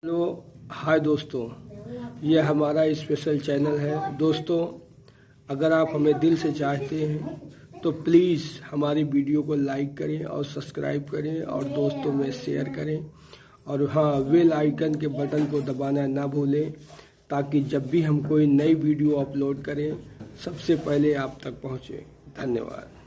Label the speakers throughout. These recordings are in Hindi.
Speaker 1: हेलो हाय दोस्तों, यह हमारा स्पेशल चैनल है। दोस्तों, अगर आप हमें दिल से चाहते हैं तो प्लीज़ हमारी वीडियो को लाइक करें और सब्सक्राइब करें और दोस्तों में शेयर करें। और हाँ, बेल आइकन के बटन को दबाना ना भूलें ताकि जब भी हम कोई नई वीडियो अपलोड करें सबसे पहले आप तक पहुँचे। धन्यवाद।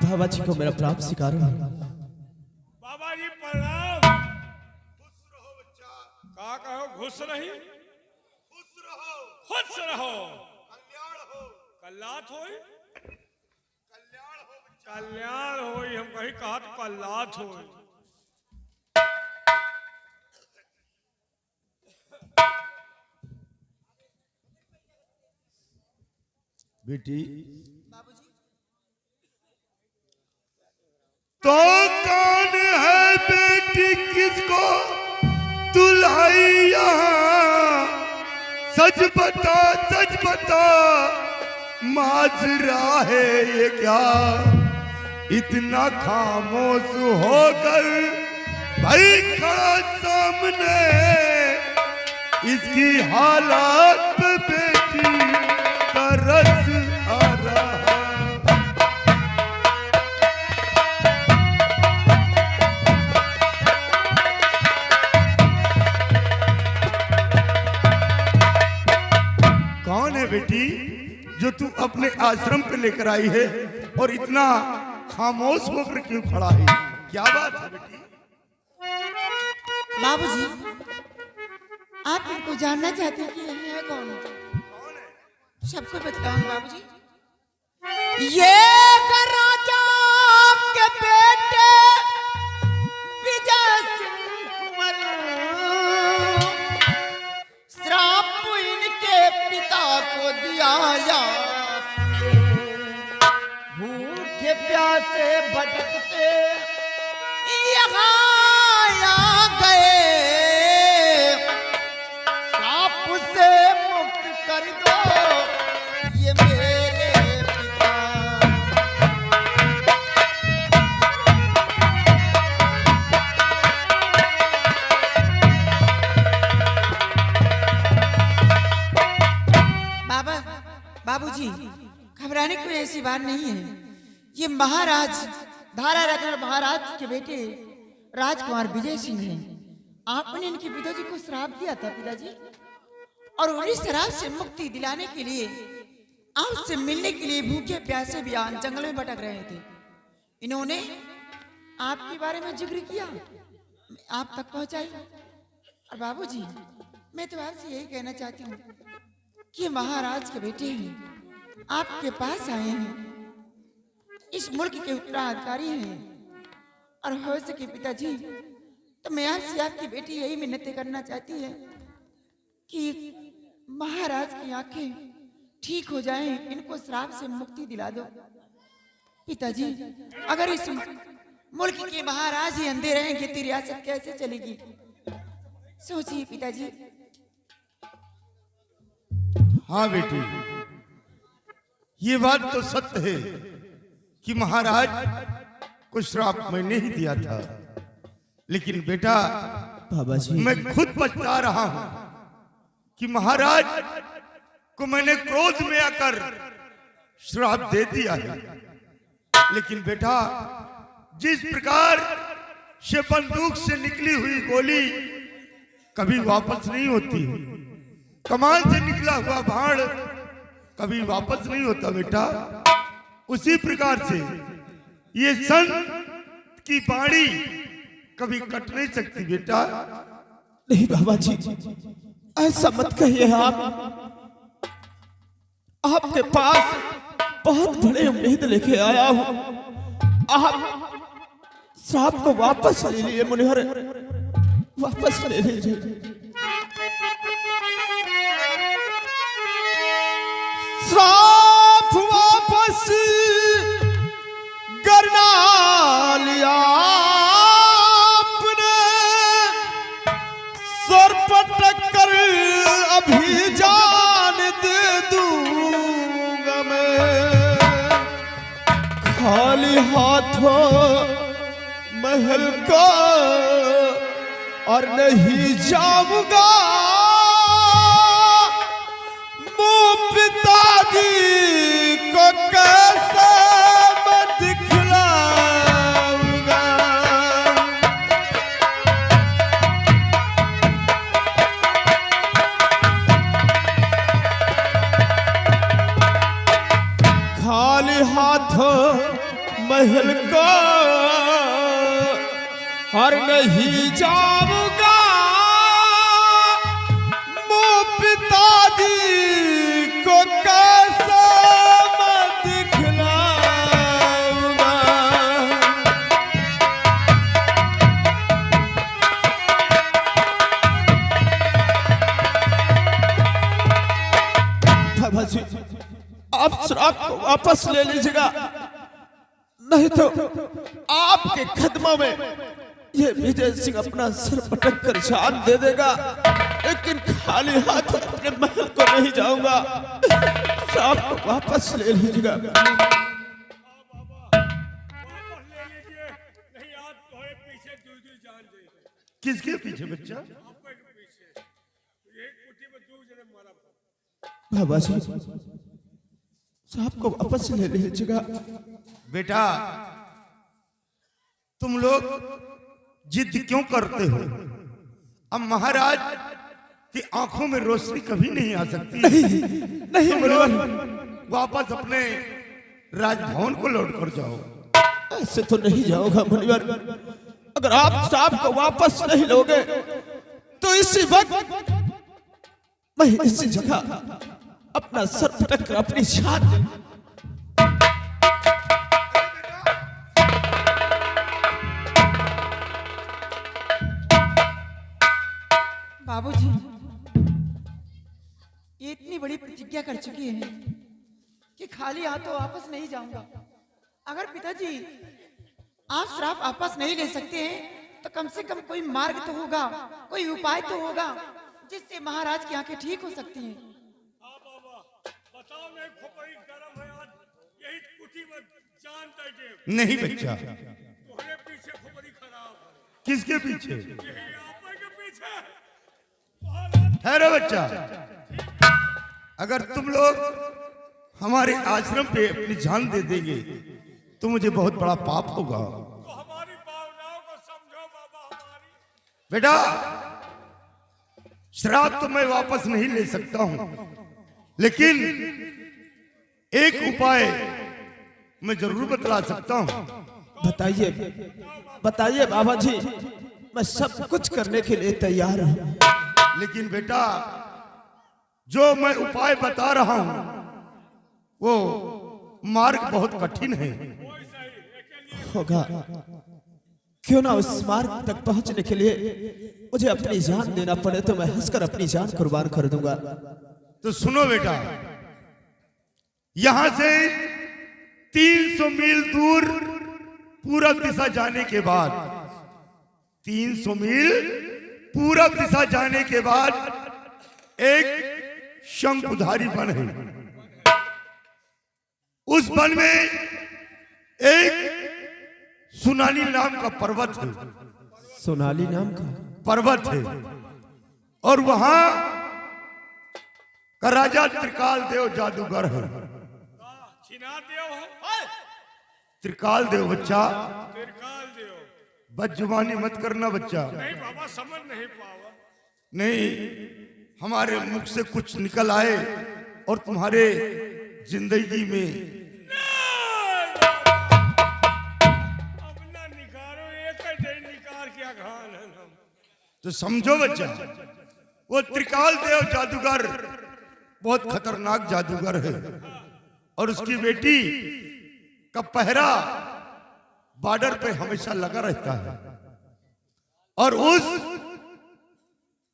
Speaker 2: बाबा जी को मेरा प्राप्त स्वीकार है।
Speaker 3: बाबा जी प्रणाम। खुश रहो बच्चा। का कहो घुस नहीं, खुश रहो, खुश रहो, कल्याण हो, कल्यात होई, कल्याण हो बच्चा, कल्याण होई। हम कहीं कहा तो कल्यात होई।
Speaker 2: बेटी
Speaker 3: तो कौन है बेटी, किसको दुल्हाई यहाँ? सच बता माजरा है ये क्या? इतना खामोश होकर भाई खड़ा सामने, इसकी हालत पे बेटी तरस आ रहा। कौन है बेटी जो तू अपने आश्रम पे लेकर आई है और इतना खामोश होकर क्यों खड़ा है? क्या बात है बेटी?
Speaker 4: बाबूजी, आप इनको जानना चाहते हैं कि ये है कौन? सबको बताऊं बाबूजी। ये राजा के बेटे विजय सिंह कुंवर, श्राप इनके पिता को दिया या भूखे प्यासे भटकते यहाँ आ गए। श्राप से मुक्त कर दो ये मेरे पिता। बाबूजी, घबराने की कोई ऐसी बात नहीं है। ये महाराज धारा रत्न महाराज के बेटे राजकुमार विजय सिंह हैं। आपने इनके पिताजी को श्राप दिया था पिताजी, और उन्हीं शराब से मुक्ति दिलाने के लिए, आपसे मिलने के लिए भूखे प्यासे बियान जंगल में भटक रहे थे। इन्होंने आपके बारे में जिक्र किया, आप तक पहुंचाई। और बाबूजी, मैं तो आपसे यही कहना चाहती हूँ कि महाराज के बेटे हैं, आपके पास आए हैं, इस मुल्क के उत्तराधिकारी हैं, और हो सके पिताजी तो मैं आपसे आपकी बेटी यही मिन्नतें करना चाहती है कि महाराज की आंखें ठीक हो जाएं, इनको श्राप से मुक्ति दिला दो। पिताजी, अगर इस मुल्क के महाराज ही अंधे रहेंगे तो रियासत कैसे चलेगी? सोचिए पिताजी।
Speaker 3: हाँ बेटी, ये बात तो सत्य है कि महाराज को श्राप मैंने ही दिया था, लेकिन बेटा
Speaker 2: बाबा जी,
Speaker 3: मैं खुद पछता रहा हूं कि महाराज को मैंने क्रोध में आकर श्राप दे दिया है। लेकिन बेटा, जिस प्रकार से बंदूक से निकली हुई गोली कभी वापस नहीं होती, कमान से निकला हुआ बाण कभी वापस नहीं होता बेटा, उसी प्रकार से ये संत की बाणी कभी कट नहीं सकती बेटा।
Speaker 2: नहीं बाबा जी, ऐसा मत कहिए। आपके पास बहुत बड़े उम्मीद लेके आया हूँ। आप श्राप को वापस ले लिए मुनिवर, वापस ले लीजिए। श्राप वापस करना लिया आपने, सर पटक कर अभी जान दे दूंगा मैं। खाली हाथों महल का और नहीं जाऊंगा, मुंह पिताजी को कैसे मैं दिखलाऊंगा। खाली हाथों महल का और नहीं जाऊंगा, मुंह पिताजी को कैसे मैं दिखलाऊंगा। बाबा जी, आप श्राप को वापस ले लीजिएगा, नहीं तो आपके कदमों में ये विजय सिंह अपना सर पटक कर जान दे देगा। लेकिन खाली हाथ अपने महल को नहीं जाऊंगा, श्राप को वापस ले लीजिएगा।
Speaker 3: किसके पीछे बच्चा?
Speaker 2: बाबा जी, श्राप को वापस ले लीजिएगा।
Speaker 3: बेटा, तुम लोग जिद क्यों करते हो? अब महाराज की आंखों में रोशनी कभी नहीं आ सकती।
Speaker 2: नहीं
Speaker 3: तुम लोग वापस अपने राजभवन को लौट कर जाओ।
Speaker 2: ऐसे तो नहीं जाऊंगा मुनिवर। अगर आप श्राप को वापस नहीं लोगे तो इसी वक्त मैं इसी जगह अपना सर पटक कर अपनी जान।
Speaker 4: बाबूजी, ये इतनी बड़ी प्रतिज्ञा कर चुकी है कि खाली हाथों वापस नहीं जाऊंगा। अगर पिताजी आप श्राप वापस नहीं ले सकते हैं तो कम से कम कोई मार्ग तो होगा, कोई उपाय तो होगा जिससे महाराज की आंखें ठीक हो सकती हैं।
Speaker 3: नहीं बच्चा, किसके पीछे? ठहरो बच्चा, अगर तुम लोग हमारे आश्रम पे अपनी जान दे देंगे तो मुझे बहुत बड़ा पाप होगा।
Speaker 5: तो हमारी भावनाओं को समझो बाबा हमारी।
Speaker 3: बेटा, श्राप तो मैं वापस नहीं ले सकता हूं, लेकिन एक उपाय मैं जरूर बतला सकता हूं।
Speaker 2: बताइए बताइए बाबा जी, मैं सब कुछ करने के लिए तैयार हूं।
Speaker 3: लेकिन बेटा, जो मैं उपाय बता रहा हूं वो मार्ग बहुत कठिन है।
Speaker 2: होगा, क्यों ना उस मार्ग तक पहुंचने के लिए मुझे अपनी जान देना पड़े तो मैं हंसकर अपनी जान कुर्बान कर दूंगा।
Speaker 3: तो सुनो बेटा, यहां से 300 मील दूर पूरब दिशा जाने के बाद 300 मील पूरब दिशा जाने के बाद एक शंकुधारी वन है। उस वन में एक सुनाली नाम का पर्वत है।
Speaker 2: सोनाली नाम का
Speaker 3: पर्वत है और वहां का राजा त्रिकाल देव जादूगर है।
Speaker 5: छिना देव है,
Speaker 3: त्रिकाल देव बच्चा,
Speaker 5: त्रिकाल देव।
Speaker 3: बदजुबानी मत करना बच्चा।
Speaker 5: नहीं बाबा, समझ नहीं पावा।
Speaker 3: नहीं, हमारे मुख से कुछ निकल आए और तुम्हारे जिंदगी में
Speaker 5: अपना निकारो, एक निकार क्या घान है हम।
Speaker 3: तो समझो बच्चा, वो त्रिकाल देव जादूगर बहुत खतरनाक जादूगर है और उसकी बेटी का पहरा बॉर्डर पे हमेशा लगा रहता है। और उस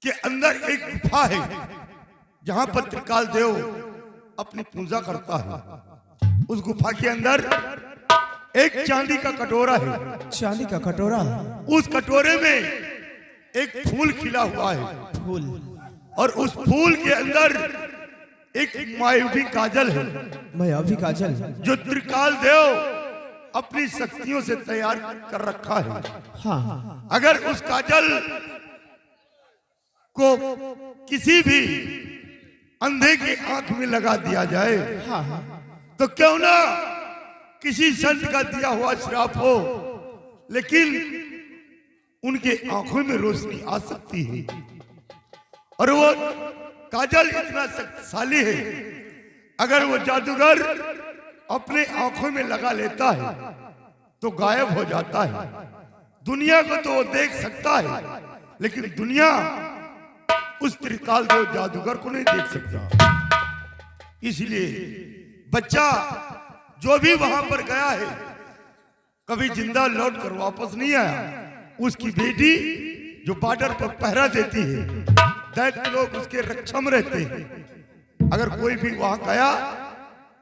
Speaker 3: के अंदर एक गुफा है जहां पर त्रिकाल देव अपनी पूजा करता है। उस गुफा के अंदर एक चांदी का कटोरा है।
Speaker 2: चांदी का कटोरा?
Speaker 3: उस कटोरे में एक फूल खिला हुआ है।
Speaker 2: फूल?
Speaker 3: और उस फूल के अंदर एक मायावी काजल है।
Speaker 2: मायावी काजल?
Speaker 3: जो त्रिकाल देव अपनी शक्तियों से तैयार कर रखा है।
Speaker 2: हाँ।
Speaker 3: अगर उस काजल को किसी भी अंधे की आंख में लगा दिया जाए,
Speaker 2: हाँ।
Speaker 3: तो क्यों ना किसी संत का दिया हुआ श्राप हो, लेकिन उनके आंखों में रोशनी आ सकती है। और वो काजल इतना शक्तिशाली है, अगर वो जादूगर अपने आंखों में लगा लेता है तो गायब हो जाता है। दुनिया को तो वो देख सकता है, लेकिन दुनिया उस त्रिकाल देव जादूगर को नहीं देख सकता। इसलिए बच्चा जो भी वहां पर गया है, कभी जिंदा लौट कर वापस नहीं आया। उसकी बेटी जो बॉर्डर पर पहरा देती है, दैत्य लोग उसके रक्षा में रहते हैं। अगर कोई भी वहां गया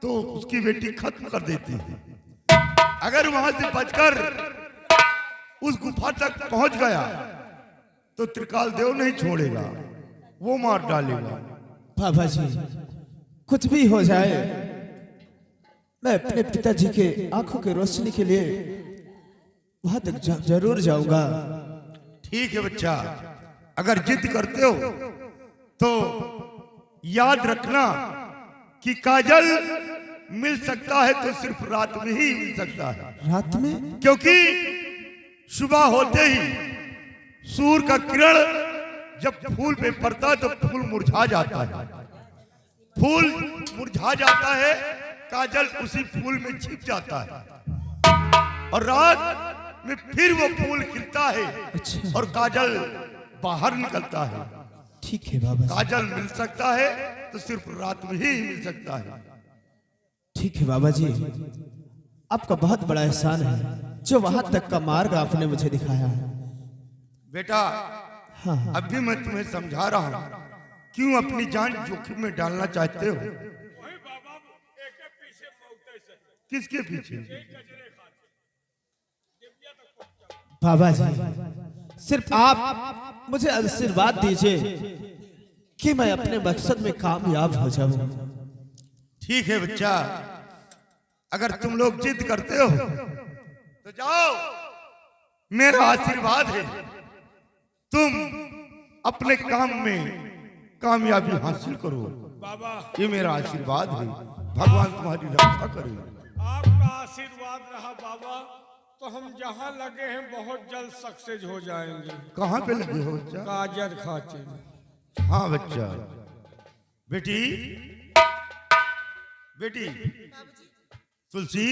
Speaker 3: तो उसकी बेटी खत्म कर देती है। अगर वहां से बचकर उस गुफा तक पहुंच गया तो त्रिकाल देव नहीं छोड़ेगा, वो मार डालेगा।
Speaker 2: बाबा जी, कुछ भी हो जाए, मैं अपने पिताजी के आंखों की रोशनी के लिए वहां तक जरूर जाऊंगा।
Speaker 3: ठीक है बच्चा, अगर जिद करते हो तो याद रखना कि काजल मिल सकता है तो सिर्फ रात में ही मिल सकता है।
Speaker 2: रात में?
Speaker 3: क्योंकि सुबह होते ही सूर्य का किरण जब फूल पे पड़ता है तो फूल मुरझा जाता है। फूल मुरझा जाता है, काजल उसी फूल में छिप जाता है और रात में फिर वो फूल खिलता है।
Speaker 2: अच्छा।
Speaker 3: और काजल बाहर निकलता है।
Speaker 2: ठीक है बाबा।
Speaker 3: काजल मिल सकता है तो सिर्फ रात में ही मिल सकता है।
Speaker 2: ठीक है बाबा जी, आपका बहुत बड़ा एहसान है जो वहां तक का मार्ग आपने मुझे दिखाया है।
Speaker 3: बेटा,
Speaker 2: हाँ।
Speaker 3: अभी मैं तुम्हें समझा रहा हूँ, क्यों अपनी जान जोखिम में डालना चाहते हो?
Speaker 5: वही बाबा एक के पीछे मौते से
Speaker 3: किसके पीछे?
Speaker 5: गजरे खाते दिव्या तक पहुंचा।
Speaker 2: बाबा जी, सिर्फ आप मुझे आशीर्वाद दीजिए कि मैं अपने मकसद में कामयाब हो जाऊं।
Speaker 3: ठीक है बच्चा, अगर तुम लोग जिद करते हो तो जाओ, मेरा आशीर्वाद है, तुम अपने काम में कामयाबी हासिल करो।
Speaker 5: बाबा,
Speaker 3: ये मेरा आशीर्वाद है, भगवान तुम्हारी रक्षा करे।
Speaker 5: आपका आशीर्वाद रहा बाबा, तो हम जहाँ लगे हैं बहुत जल्द सक्सेस हो जाएंगे।
Speaker 3: कहाँ पे लगे हो बच्चा?
Speaker 5: गाजर खाते में।
Speaker 3: हाँ बच्चा। बेटी, बेटी तुलसी,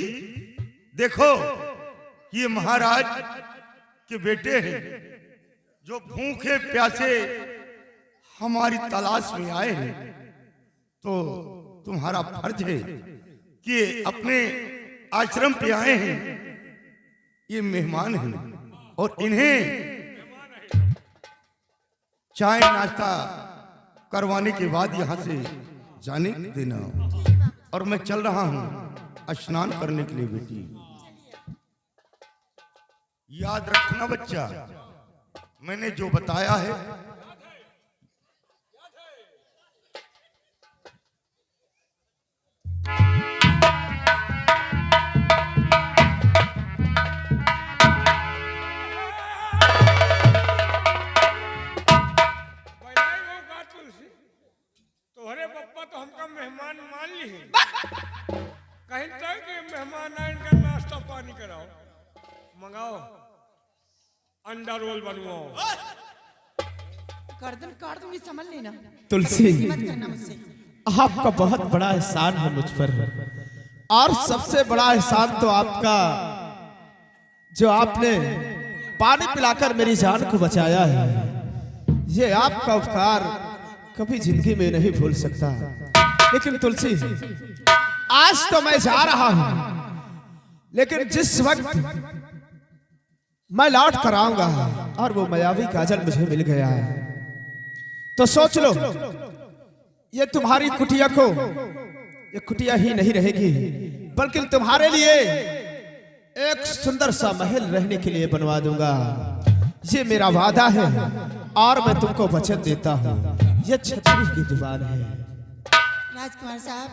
Speaker 3: देखो ये महाराज के बेटे हैं जो भूखे प्यासे हमारी तलाश में आए हैं। तो तुम्हारा फर्ज है कि अपने आश्रम पे आए हैं, ये मेहमान हैं और इन्हें चाय नाश्ता करवाने के बाद यहाँ से जाने देना। और मैं चल रहा हूँ स्नान करने के लिए। बेटी याद रखना बच्चा, मैंने जो बताया है
Speaker 5: तोहरे पप्पा तो हमका मेहमान मान ली है। कहीं तक कि मेहमान आए, इनका नाश्ता पानी कराओ, मंगाओ, अंडा रोल बनवाओ।
Speaker 4: गर्दन काट दूंगी, समझ लेना।
Speaker 2: तुलसी,
Speaker 4: मत करना मुझसे।
Speaker 2: आपका बहुत बड़ा एहसान है मुझ पर, और सबसे बड़ा एहसान तो आपका जो आपने पानी पिलाकर मेरी जान को बचाया है। ये आपका उपकार कभी जिंदगी में नहीं भूल सकता। लेकिन तुलसी, आज तो मैं जा रहा हूं, लेकिन जिस वक्त मैं लौट कर आऊंगा और वो मायावी काजल मुझे मिल गया है, तो सोच लो, ये तुम्हारी कुटिया को ये कुटिया ही नहीं रहेगी, बल्कि तुम्हारे लिए एक सुंदर सा महल रहने के लिए बनवा दूंगा। ये मेरा वादा है और मैं तुमको वचन देता हूँ। ये छतरी की जुबान है।
Speaker 4: राजकुमार साहब,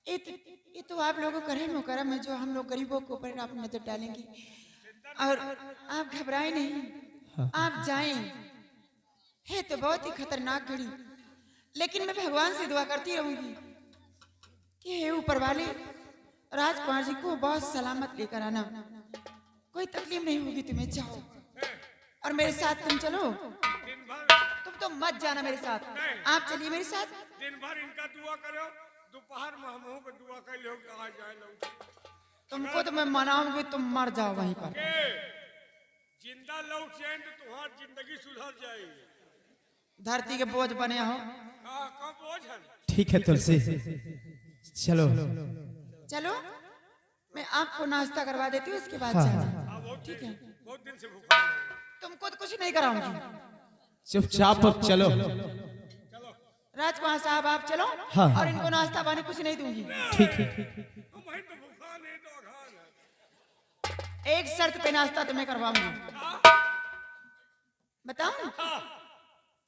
Speaker 4: ये तो आप लोगों का रहम करम है जो हम लोग गरीबों के ऊपर आप नजर डालेंगे। और आप घबराए नहीं, आप जाएं। है तो बहुत ही खतरनाक घड़ी, लेकिन मैं भगवान से दुआ करती रहूंगी कि हे ऊपर वाले राजकुमार जी को बहुत सलामत लेकर आना, कोई तकलीफ नहीं होगी तुम्हें। जाओ और मेरे साथ तुम चलो। तुम तो मत जाना मेरे साथ, आप चलिए मेरे साथ।
Speaker 5: दिन भर इनका दुआ करो, दोपहर में हम को दुआ कर लो कि आ जाए लौट।
Speaker 4: तुमको तो मैं मनाऊंगी, तुम मर जाओ वहीं पर।
Speaker 5: जिंदा लौट जाए तो तुम्हारी जिंदगी सुधर जाएगी।
Speaker 4: धरती के बोझ बने हो।
Speaker 5: कब बोझ है?
Speaker 2: ठीक है तुलसी, चलो
Speaker 4: चलो, मैं आपको नाश्ता करवा देती हूँ, उसके बाद
Speaker 2: हाँ,
Speaker 4: जाना। ठीक है,
Speaker 5: बहुत दिन से भूखा हूं।
Speaker 4: तुमको तो कुछ नहीं कराऊंगी।
Speaker 2: चुपचाप अब चलो।
Speaker 4: राजकुमार साहब आप चलो।
Speaker 2: हाँ।
Speaker 4: और इनको नाश्ता पानी कुछ नहीं दूंगी।
Speaker 2: ठीक है।
Speaker 5: मैं तो भूखा नहीं तो अघान है।
Speaker 4: एक शर्त पे नाश्ता तुम्हें करवाऊंगी। बताऊं?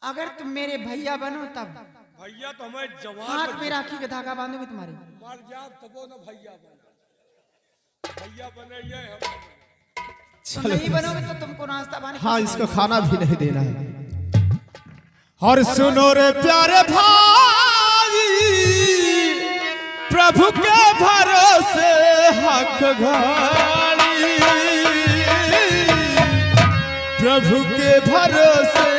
Speaker 4: अगर तुम मेरे भैया बनो तब।
Speaker 5: भैया तो हमें जवान
Speaker 4: हाथ में राखी का धागा बांधूंगी तुम्हारे।
Speaker 5: मर जाओ तबो ना भैया बना। भैया बने ये हम।
Speaker 4: तुम नहीं बनोगे तो तुमको नाश्ता पानी।
Speaker 2: हाँ, इसको खाना भी नहीं देना है। और सुनो रे प्यारे भाई, प्रभु के भरोसे हक घाड़ी, प्रभु के भरोसे